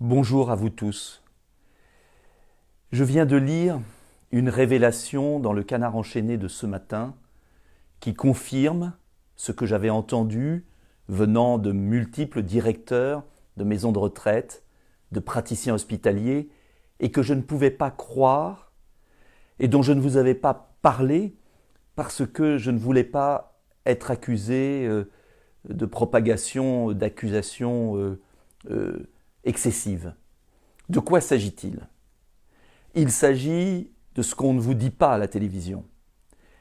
Bonjour à vous tous. Je viens de lire une révélation dans le Canard enchaîné de ce matin qui confirme ce que j'avais entendu venant de multiples directeurs de maisons de retraite, de praticiens hospitaliers, et que je ne pouvais pas croire et dont je ne vous avais pas parlé parce que je ne voulais pas être accusé de propagation d'accusations excessive. De quoi s'agit-il ? Il s'agit de ce qu'on ne vous dit pas à la télévision.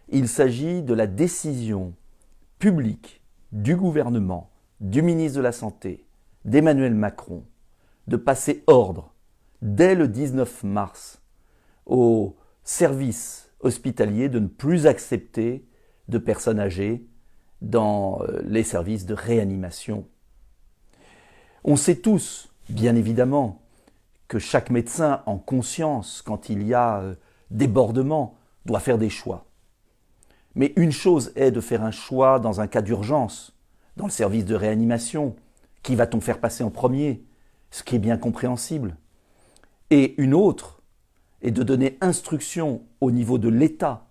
Il s'agit de la décision publique du gouvernement, du ministre de la Santé, d'Emmanuel Macron, de passer ordre dès le 19 mars aux services hospitaliers de ne plus accepter de personnes âgées dans les services de réanimation. On sait tous, bien évidemment, que chaque médecin en conscience, quand il y a débordement, doit faire des choix. Mais une chose est de faire un choix dans un cas d'urgence, dans le service de réanimation. Qui va-t-on faire passer en premier ? Ce qui est bien compréhensible. Et une autre est de donner instruction au niveau de l'État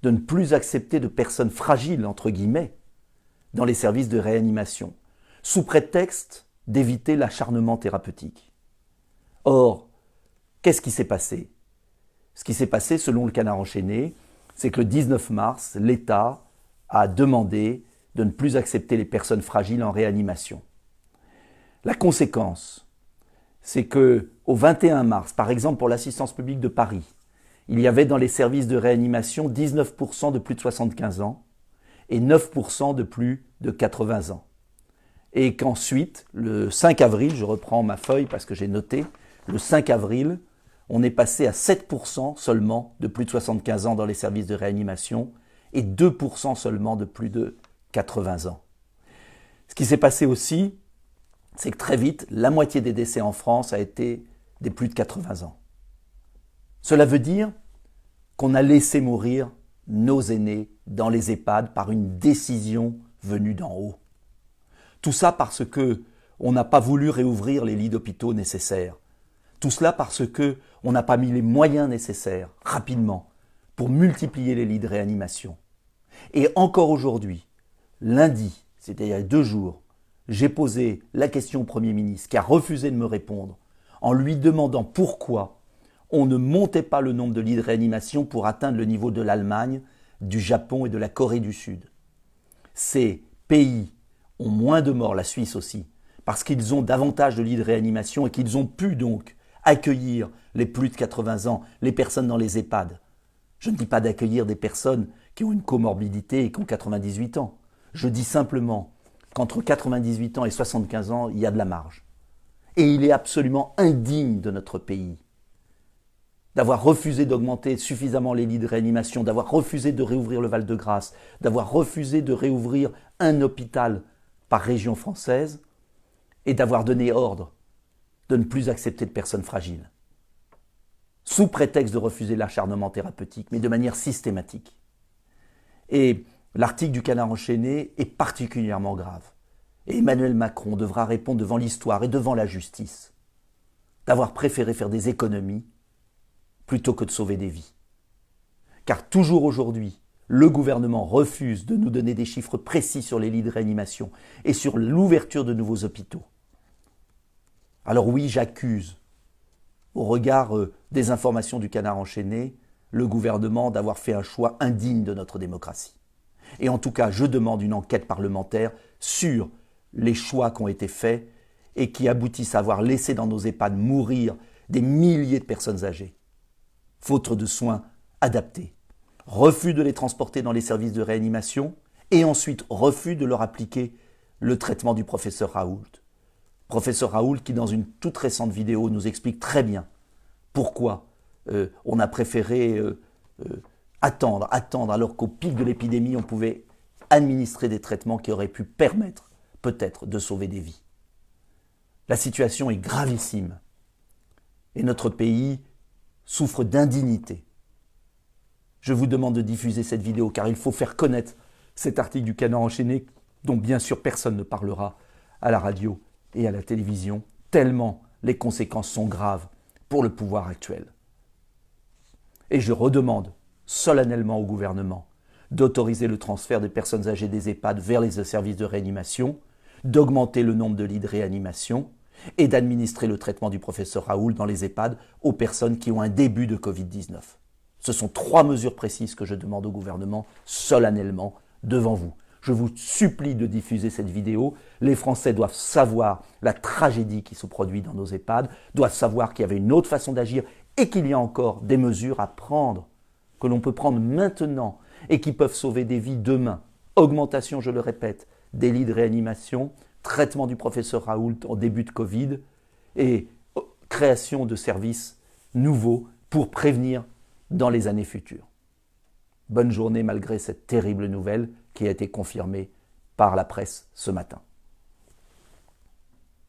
de ne plus accepter de personnes fragiles, entre guillemets, dans les services de réanimation, sous prétexte d'éviter l'acharnement thérapeutique. Or, qu'est-ce qui s'est passé ? Ce qui s'est passé, selon le Canard enchaîné, c'est que le 19 mars, l'État a demandé de ne plus accepter les personnes fragiles en réanimation. La conséquence, c'est que au 21 mars, par exemple pour l'assistance publique de Paris, il y avait dans les services de réanimation 19% de plus de 75 ans et 9% de plus de 80 ans. Et qu'ensuite, le 5 avril, je reprends ma feuille parce que j'ai noté, le 5 avril, on est passé à 7% seulement de plus de 75 ans dans les services de réanimation et 2% seulement de plus de 80 ans. Ce qui s'est passé aussi, c'est que très vite, la moitié des décès en France a été des plus de 80 ans. Cela veut dire qu'on a laissé mourir nos aînés dans les EHPAD par une décision venue d'en haut. Tout ça parce qu'on n'a pas voulu réouvrir les lits d'hôpitaux nécessaires. Tout cela parce qu'on n'a pas mis les moyens nécessaires, rapidement, pour multiplier les lits de réanimation. Et encore aujourd'hui, lundi, c'est-à-dire il y a 2 jours, j'ai posé la question au Premier ministre qui a refusé de me répondre en lui demandant pourquoi on ne montait pas le nombre de lits de réanimation pour atteindre le niveau de l'Allemagne, du Japon et de la Corée du Sud. Ces pays ont moins de morts, la Suisse aussi, parce qu'ils ont davantage de lits de réanimation et qu'ils ont pu donc accueillir les plus de 80 ans, les personnes dans les EHPAD. Je ne dis pas d'accueillir des personnes qui ont une comorbidité et qui ont 98 ans. Je dis simplement qu'entre 98 ans et 75 ans, il y a de la marge. Et il est absolument indigne de notre pays d'avoir refusé d'augmenter suffisamment les lits de réanimation, d'avoir refusé de réouvrir le Val-de-Grâce, d'avoir refusé de réouvrir un hôpital par région française et d'avoir donné ordre de ne plus accepter de personnes fragiles, sous prétexte de refuser l'acharnement thérapeutique, mais de manière systématique. Et l'article du Canard enchaîné est particulièrement grave. Et Emmanuel Macron devra répondre devant l'histoire et devant la justice d'avoir préféré faire des économies plutôt que de sauver des vies. Car toujours aujourd'hui, le gouvernement refuse de nous donner des chiffres précis sur les lits de réanimation et sur l'ouverture de nouveaux hôpitaux. Alors oui, j'accuse, au regard des informations du Canard enchaîné, le gouvernement d'avoir fait un choix indigne de notre démocratie. Et en tout cas, je demande une enquête parlementaire sur les choix qui ont été faits et qui aboutissent à avoir laissé dans nos EHPAD mourir des milliers de personnes âgées, faute de soins adaptés, refus de les transporter dans les services de réanimation et ensuite refus de leur appliquer le traitement du professeur Raoult. Professeur Raoult qui, dans une toute récente vidéo, nous explique très bien pourquoi on a préféré attendre, alors qu'au pic de l'épidémie, on pouvait administrer des traitements qui auraient pu permettre, peut-être, de sauver des vies. La situation est gravissime et notre pays souffre d'indignité. Je vous demande de diffuser cette vidéo car il faut faire connaître cet article du Canard enchaîné dont bien sûr personne ne parlera à la radio et à la télévision, tellement les conséquences sont graves pour le pouvoir actuel. Et je redemande solennellement au gouvernement d'autoriser le transfert des personnes âgées des EHPAD vers les services de réanimation, d'augmenter le nombre de lits de réanimation et d'administrer le traitement du professeur Raoult dans les EHPAD aux personnes qui ont un début de Covid-19. Ce sont 3 mesures précises que je demande au gouvernement solennellement devant vous. Je vous supplie de diffuser cette vidéo. Les Français doivent savoir la tragédie qui se produit dans nos EHPAD, doivent savoir qu'il y avait une autre façon d'agir et qu'il y a encore des mesures à prendre, que l'on peut prendre maintenant et qui peuvent sauver des vies demain. Augmentation, je le répète, des lits de réanimation, traitement du professeur Raoult en début de Covid et création de services nouveaux pour prévenir dans les années futures. Bonne journée malgré cette terrible nouvelle qui a été confirmée par la presse ce matin.